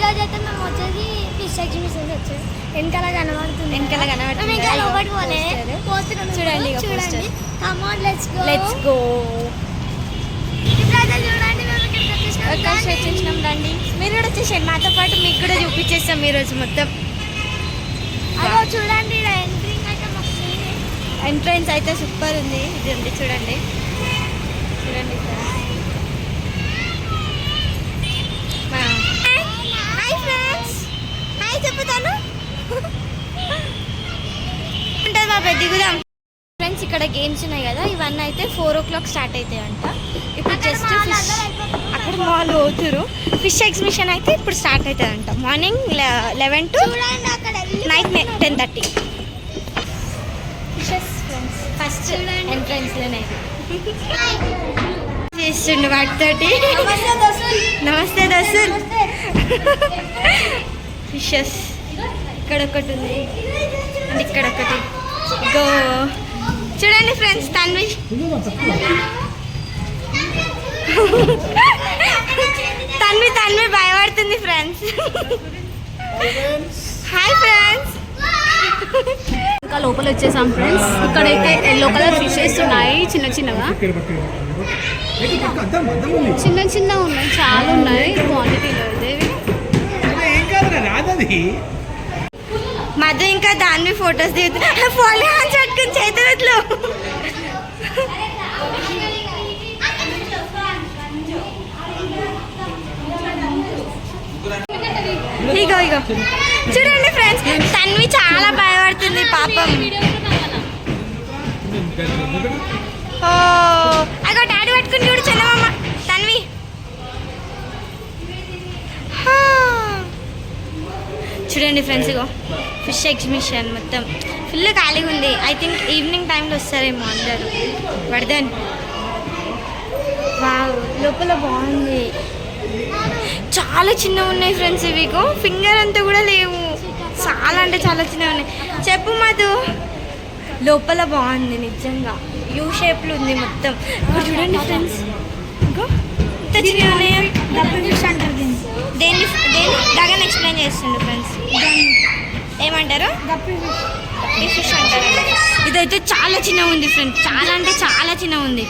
ఈరోజు అయితే మేము వచ్చేసి ఫిష్ ఎగ్జిబిషన్ వచ్చాము. వెనకాల కనబడుతుంది, చూడండి చూడండి. Come on let's go. వచ్చేసినాం రండి, మీరు కూడా వచ్చేసారు మాతో పాటు. మీకు కూడా చూపించేస్తాం ఈరోజు మొత్తం. చూడండి ఎంట్రన్స్ అయితే సూపర్ ఉంది. ఇది చూడండి చూడండి. హాయ్ ఫ్రెండ్స్, హాయ్ చెప్పుతాను ఉంటుంది మా పెద్ద దిగుదాం. ఫ్రెండ్స్ ఇక్కడ గేమ్స్ ఉన్నాయి కదా, ఇవన్నీ అయితే 4 o'clock స్టార్ట్ అవుతాయి అంట. ఇప్పుడు జస్ట్ ఫిష్ అక్కడ మాల్ పోతురు. ఫిష్ ఎగ్జిబిషన్ అయితే ఇప్పుడు స్టార్ట్ అవుతుంది అంట. Morning 11 to night 10:30. Fishes friends first ఎంట్రన్స్లోనే చేస్తుండు వాటితోటి. నమస్తే దర్శన్. ఫిషెస్ ఇక్కడ ఒకటి ఉంది, ఇక్కడ ఒకటి. గో చూడండి ఫ్రెండ్స్. తన్వి తన్వి తన్వి భయపడుతుంది ఫ్రెండ్స్. Hi friends. ఇంకా లోపల వచ్చేసాం ఫ్రెండ్స్. ఇక్కడైతే ఎల్లో కలర్ ఫిషెస్ ఉన్నాయి, చిన్న చిన్నగా చిన్న ఉన్నాయి, చాలా ఉన్నాయి క్వాంటిటీలో. మధు ఇంకా దాన్ని ఫొటోస్ దిగుతుంది. ఫోన్ హ్యాండ్స్ పట్టుకుని చేతులు. ఇగో ఇగో చూడండి ఫ్రెండ్స్. తన్వి చాలా భయపడుతుంది పాపం. ఓ అగో డాడీ పట్టుకుని చూడు చిన్నమ్మ. తన్వి చూడండి ఫ్రెండ్స్. ఇగో ఫిష్ ఎగ్జిబిషన్ మొత్తం ఫుల్ ఖాళీగా ఉంది. ఐ థింక్ ఈవినింగ్ టైంలో వస్తారేమో అందరు. పడదాన్ వావ్, లోపల బాగుంది. చాలా చిన్నగా ఉన్నాయి ఫ్రెండ్స్. ఇవిగో ఫింగర్ అంతా కూడా లేవు, చాలా అంటే చాలా చిన్నగా ఉన్నాయి. చెప్పు మధు. లోపల బాగుంది నిజంగా, యూ షేప్లో ఉంది మొత్తం. ఇక్కడ చూడండి ఫ్రెండ్స్, ఇంకో ఇంత చిన్నగా ఉన్నాయా. ఫిష్ అంటారు దీన్ని. దేన్ని గగన్ ఎక్స్ప్లెయిన్ చేస్తుండు ఫ్రెండ్స్. ఏమంటారు? గప్పి ఫిష్ అంటారు. ఇదైతే చాలా చిన్నగా ఉంది ఫ్రెండ్స్, చాలా అంటే చాలా చిన్నగా ఉంది.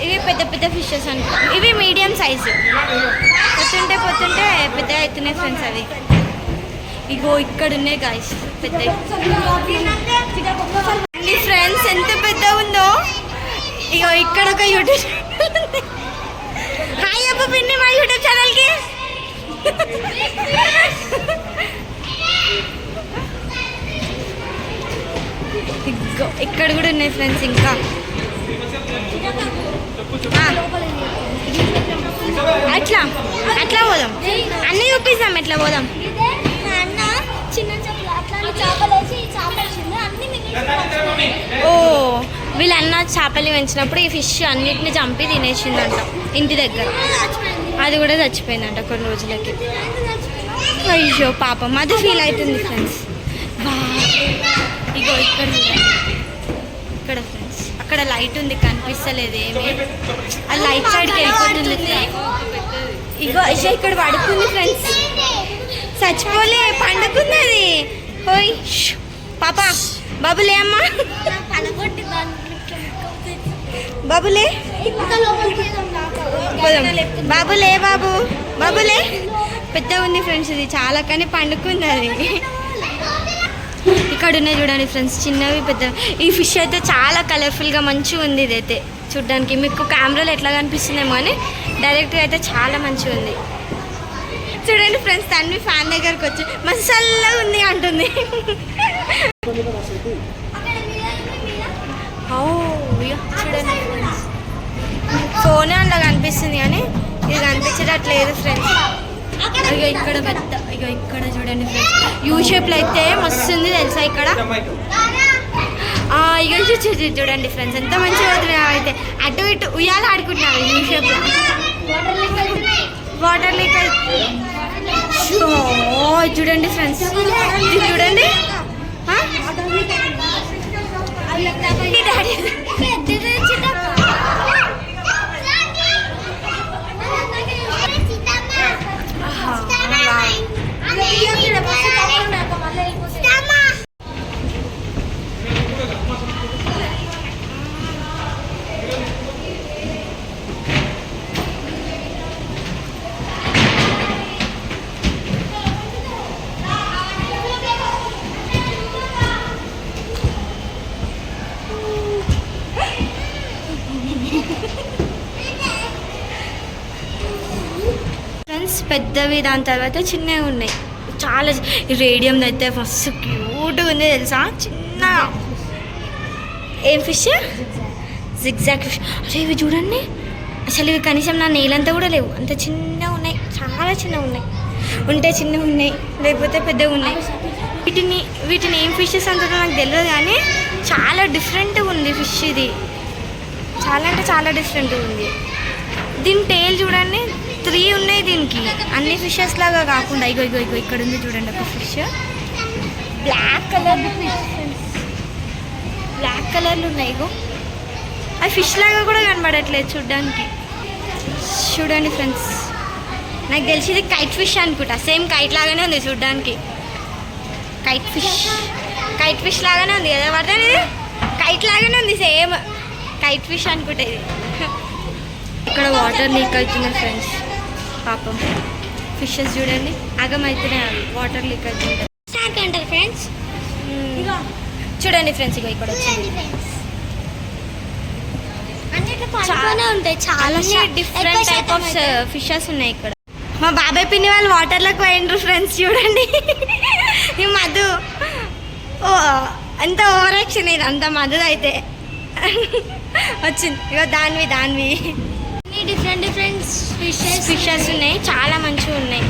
ఇవి పెద్ద పెద్ద ఫిషెస్ అనుకో, ఇవి మీడియం సైజు. పోతుంటే పెద్ద అవుతున్నాయి ఫ్రెండ్స్ అవి. ఇగో ఇక్కడ ఉన్నాయి గాయస్ పెద్ద ఫ్రెండ్స్. ఎంత పెద్ద ఉందో. ఇగో ఇక్కడ ఒక యూట్యూబ్ హాయ్ అబ్బా పిన్ని మా యూట్యూబ్ ఛానల్కి. ఇగో ఇక్కడ కూడా ఉన్నాయి ఫ్రెండ్స్. ఇంకా అట్లా అట్లా పోదాం, అన్నీ చూపిస్తాం. ఎట్లా పోదాం. ఓ వీళ్ళన్న చేపలు పెంచినప్పుడు ఈ ఫిష్ అన్నిటిని చంపి తినేసిందంట ఇంటి దగ్గర. అది కూడా చచ్చిపోయిందంట కొన్ని రోజులకి. అయ్యో పాపం, అది ఫీల్ అవుతుంది ఫ్రెండ్స్. ఇగో ఇక్కడ ఇక్కడ ఫ్రెండ్స్, అక్కడ లైట్ ఉంది కనిపిస్తలేదు ఏమి. ఆ లైట్ సైడ్కి వెళ్ళిపోతుంది. ఇగో ఇక్కడ పడుకుంది ఫ్రెండ్స్, చచ్చిపోలే, పండుకున్నది. ఓయ్ పాపా, బాబులే అమ్మా, బాబులే బాబులే బాబు బాబులే. పెద్దగా ఉంది ఫ్రెండ్స్ ఇది చాలా, కానీ పండుకుంది అది. ఇక్కడ ఉన్నాయి చూడండి ఫ్రెండ్స్, చిన్నవి పెద్ద. ఈ ఫిష్ అయితే చాలా కలర్ఫుల్గా మంచిగా ఉంది. ఇదైతే చూడ్డానికి మీకు కెమెరాలో ఎట్లా కనిపిస్తుందేమో అని, డైరెక్ట్గా అయితే చాలా మంచిగా ఉంది. చూడండి ఫ్రెండ్స్, తన్వి ఫ్యాన్ దగ్గరకు వచ్చి మసాలా ఉంది అంటుంది. చూడండి ఫ్రెండ్స్, ఫోన్ అందులో కనిపిస్తుంది కానీ ఇది కనిపించట్లేదు ఫ్రెండ్స్. ఇక ఇక్కడ పెద్ద, ఇక ఇక్కడ చూడండి ఫ్రెండ్స్, యూ షేప్లో అయితే మస్తు ఉంది తెలుసా ఇక్కడ. ఇక చూడండి ఫ్రెండ్స్, ఎంత మంచిగా అవుతున్నాయి అయితే. అటు ఇటు ఉయ్యాలు ఆడుకుంటున్నాను యూ షేప్లో. వాటర్ లీక్ చూడండి ఫ్రెండ్స్, చూడండి. ఫ్రెండ్స్ పెద్దవి, దాని తర్వాత చిన్నవి ఉన్నాయి. చాలా రేడియం అయితే ఫస్ట్ క్యూట్గా ఉంది తెలుసా, చిన్న. ఏం ఫిష్? Zigzag fish. అరే ఇవి చూడండి, అసలు ఇవి కనీసం నా నేలంతా కూడా లేవు, అంత చిన్నగా ఉన్నాయి, చాలా చిన్నగా ఉన్నాయి. ఉంటే చిన్నగా ఉన్నాయి, లేకపోతే పెద్దగా ఉన్నాయి. వీటిని ఏం ఫిషెస్ అంటారో నాకు తెలియదు, కానీ చాలా డిఫరెంట్గా ఉంది ఫిష్ ఇది. చాలా అంటే చాలా డిఫరెంట్గా ఉంది. దీని టేల్ చూడండి, 3 ఉన్నాయి దీనికి. అన్ని ఫిషెస్ లాగా కాకుండా ఇగో ఇగో ఇగో ఇక్కడ ఉంది చూడండి ఒక ఫిష్. బ్లాక్ కలర్లు ఉన్నాయి. ఇగో అది ఫిష్ లాగా కూడా కనబడట్లేదు చూడడానికి. చూడండి ఫ్రెండ్స్, నాకు తెలిసి ఇది కైట్ ఫిష్ అనుకుంటా. సేమ్ కైట్ లాగానే ఉంది చూడడానికి. కైట్ ఫిష్ లాగానే ఉంది కదా వర్ధన్, ఇది కైట్ లాగానే ఉంది, సేమ్ కైట్ ఫిష్ అనుకుంటా ఇది. ఇక్కడ వాటర్ లీక్ అవుతున్నాయి ఫ్రెండ్స్, పాపం ఫిషెస్ చూడండి ఆగమవుతున్నాయి, అవి వాటర్ లీక్ అవుతుంటాయి. స్టార్ట్ అంటారు ఫ్రెండ్స్. చూడండి ఫ్రెండ్స్, ఇగో ఇక్కడ వచ్చింది. చాలా ఉంటాయి, చాలా డిఫరెంట్ టైప్ ఆఫ్ ఫిషెస్ ఉన్నాయి ఇక్కడ. మా బాబాయ్ పిన్ని వాళ్ళు వాటర్లోకి పోయిండ్రు ఫ్రెండ్స్. చూడండి ఈ మధు, ఓ ఎంత ఓవర్ యాక్షన్ ఇది అంత మధు అయితే వచ్చింది. ఇగో దాన్వి డిఫరెంట్ ఫిషెస్ ఉన్నాయి, చాలా మంచిగా ఉన్నాయి.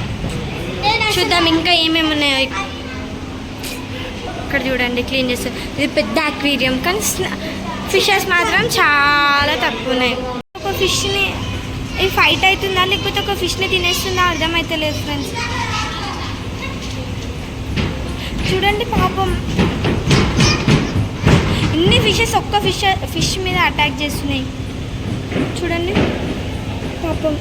చూద్దాం ఇంకా ఏమేమి ఉన్నాయో. ఇక్కడ చూడండి క్లీన్ చేస్తారు. ఇది పెద్ద అక్వేరియం, కానీ ఫిషెస్ మాత్రం చాలా తక్కువ ఉన్నాయి. ఒక ఫిష్ని ఇది ఫైట్ అవుతుందా లేకపోతే ఒక ఫిష్ని తినేస్తుందా అర్థమైతలేదు ఫ్రెండ్స్. చూడండి పాపం ఇన్ని ఫిషెస్ ఒక్క ఫిష్ మీద అటాక్ చేస్తున్నాయి. చూడండి పాపం.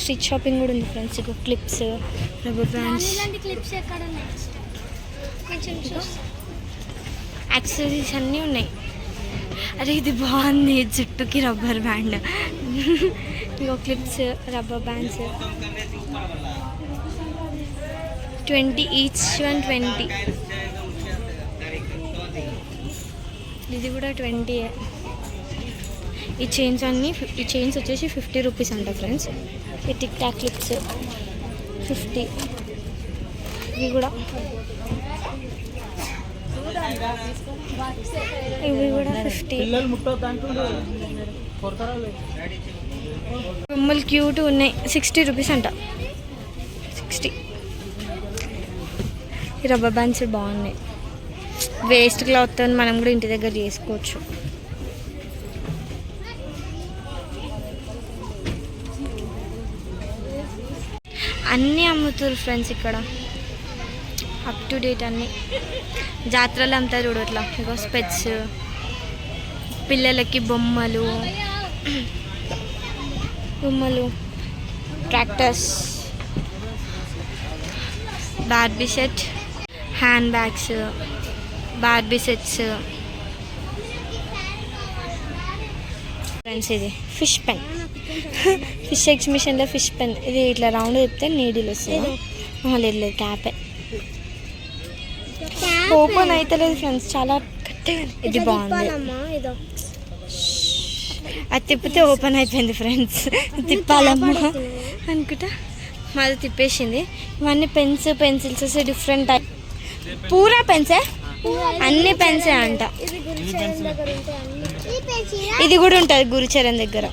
స్ట్రీట్ షాపింగ్ కూడా ఉంది ఫ్రెండ్స్. ఇక క్లిప్స్, రబ్బర్ బ్యాండ్స్, యాక్సెసరీస్ అన్నీ ఉన్నాయి. అరే ఇది బాగుంది, జుట్టుకి రబ్బర్ బ్యాండ్. ఇంకో క్లిప్స్, రబ్బర్ బ్యాండ్స్ 20 ఈచ్ 120. ఇది కూడా 20. ఈ చైన్స్ అన్నీ ఈ చైన్స్ వచ్చేసి 50 రూపీస్ అంట ఫ్రెండ్స్. ఈ టిక్ టాక్ క్లిప్స్ 50. ఇవి కూడా 50. బొమ్మలు క్యూట్ ఉన్నాయి. 60 రూపీస్ అంట. 60. ఈ రబ్బర్ బ్యాండ్స్ బాగున్నాయి. వేస్ట్ క్లాత్ మనం కూడా ఇంటి దగ్గర చేసుకోవచ్చు. అన్నీ అమ్ముతారు ఫ్రెండ్స్ ఇక్కడ. అప్ టు డేట్ అన్నీ. జాతరలు అమ్ముతారు చూడు అట్లా. ఇగో స్పెట్స్, పిల్లలకి బొమ్మలు, tractors, Barbie set, hand bags, Barbie sets. Friends ఇది ఫిష్ పెన్. ఫిష్ ఎగ్జిబిషన్లో ఫిష్ పెన్. ఇది ఇట్లా రౌండ్ చెప్తే నీడిల్ వస్తుంది. లేదు క్యాపే. ఓపెన్ అవుతలేదు ఫ్రెండ్స్, చాలా గట్టిగా. ఇది బాగుంది. అది తిప్పితే ఓపెన్ అయిపోయింది ఫ్రెండ్స్. తిప్పాలమ్మా అనుకుంటా మాది తిప్పేసింది. ఇవన్నీ పెన్స్, పెన్సిల్స్ డిఫరెంట్ టైప్. పూరా పెన్సే, అన్ని పెన్సే అంట. ఇది కూడా ఉంటుంది గురుచరణ్ దగ్గర.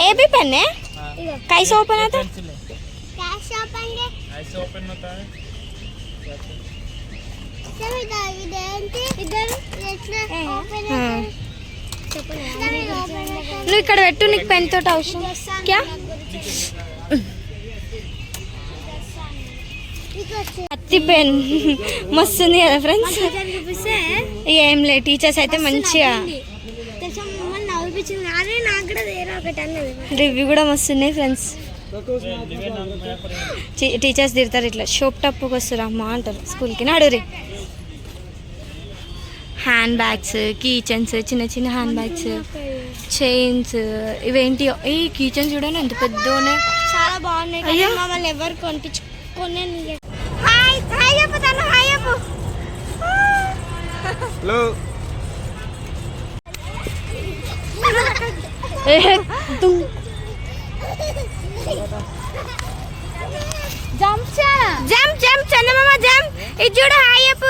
ఏబీ పెన్నే కైसे ఓపెన్ అవుతా? నువ్వు ఇక్కడ పెట్టు, నీకు పెన్ తోటి అవసరం. క్యా అత్తి పెన్ మస్తుంది కదా ఫ్రెండ్స్. ఏం లే, టీచర్స్ అయితే మంచిగా రివ్యూ కూడా మస్తున్నాయి ఫ్రెండ్స్. టీచర్స్ తిడతారు ఇట్లా షోప్ టప్పుకి వస్తారు అమ్మా అంటారు స్కూల్కి. నాడురి హ్యాండ్ బ్యాగ్స్, కీ చైన్స్, చిన్న చిన్న హ్యాండ్ బ్యాగ్స్, చైన్స్. ఇవేంటి ఈ కీ చైన్స్ చూడండి ఎంత పెద్దనే, చాలా బాగున్నాయి. అయ్యో మమ్మల్ని ఎవరు కొనిపించుకునే. జంప్ చందమామ జంప్. ఇది చూడ హాయ్ చెప్పు.